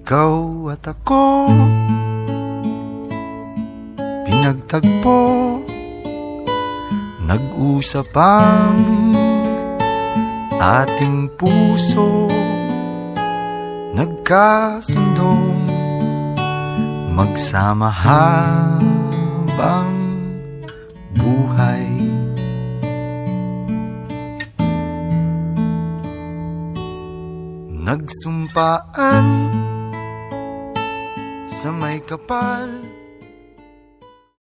Ikaw at ako, pinagtagpo, nag-usap ang ating puso, nagkasundong magsama habang buhay. Nagsumpaan sa may kapal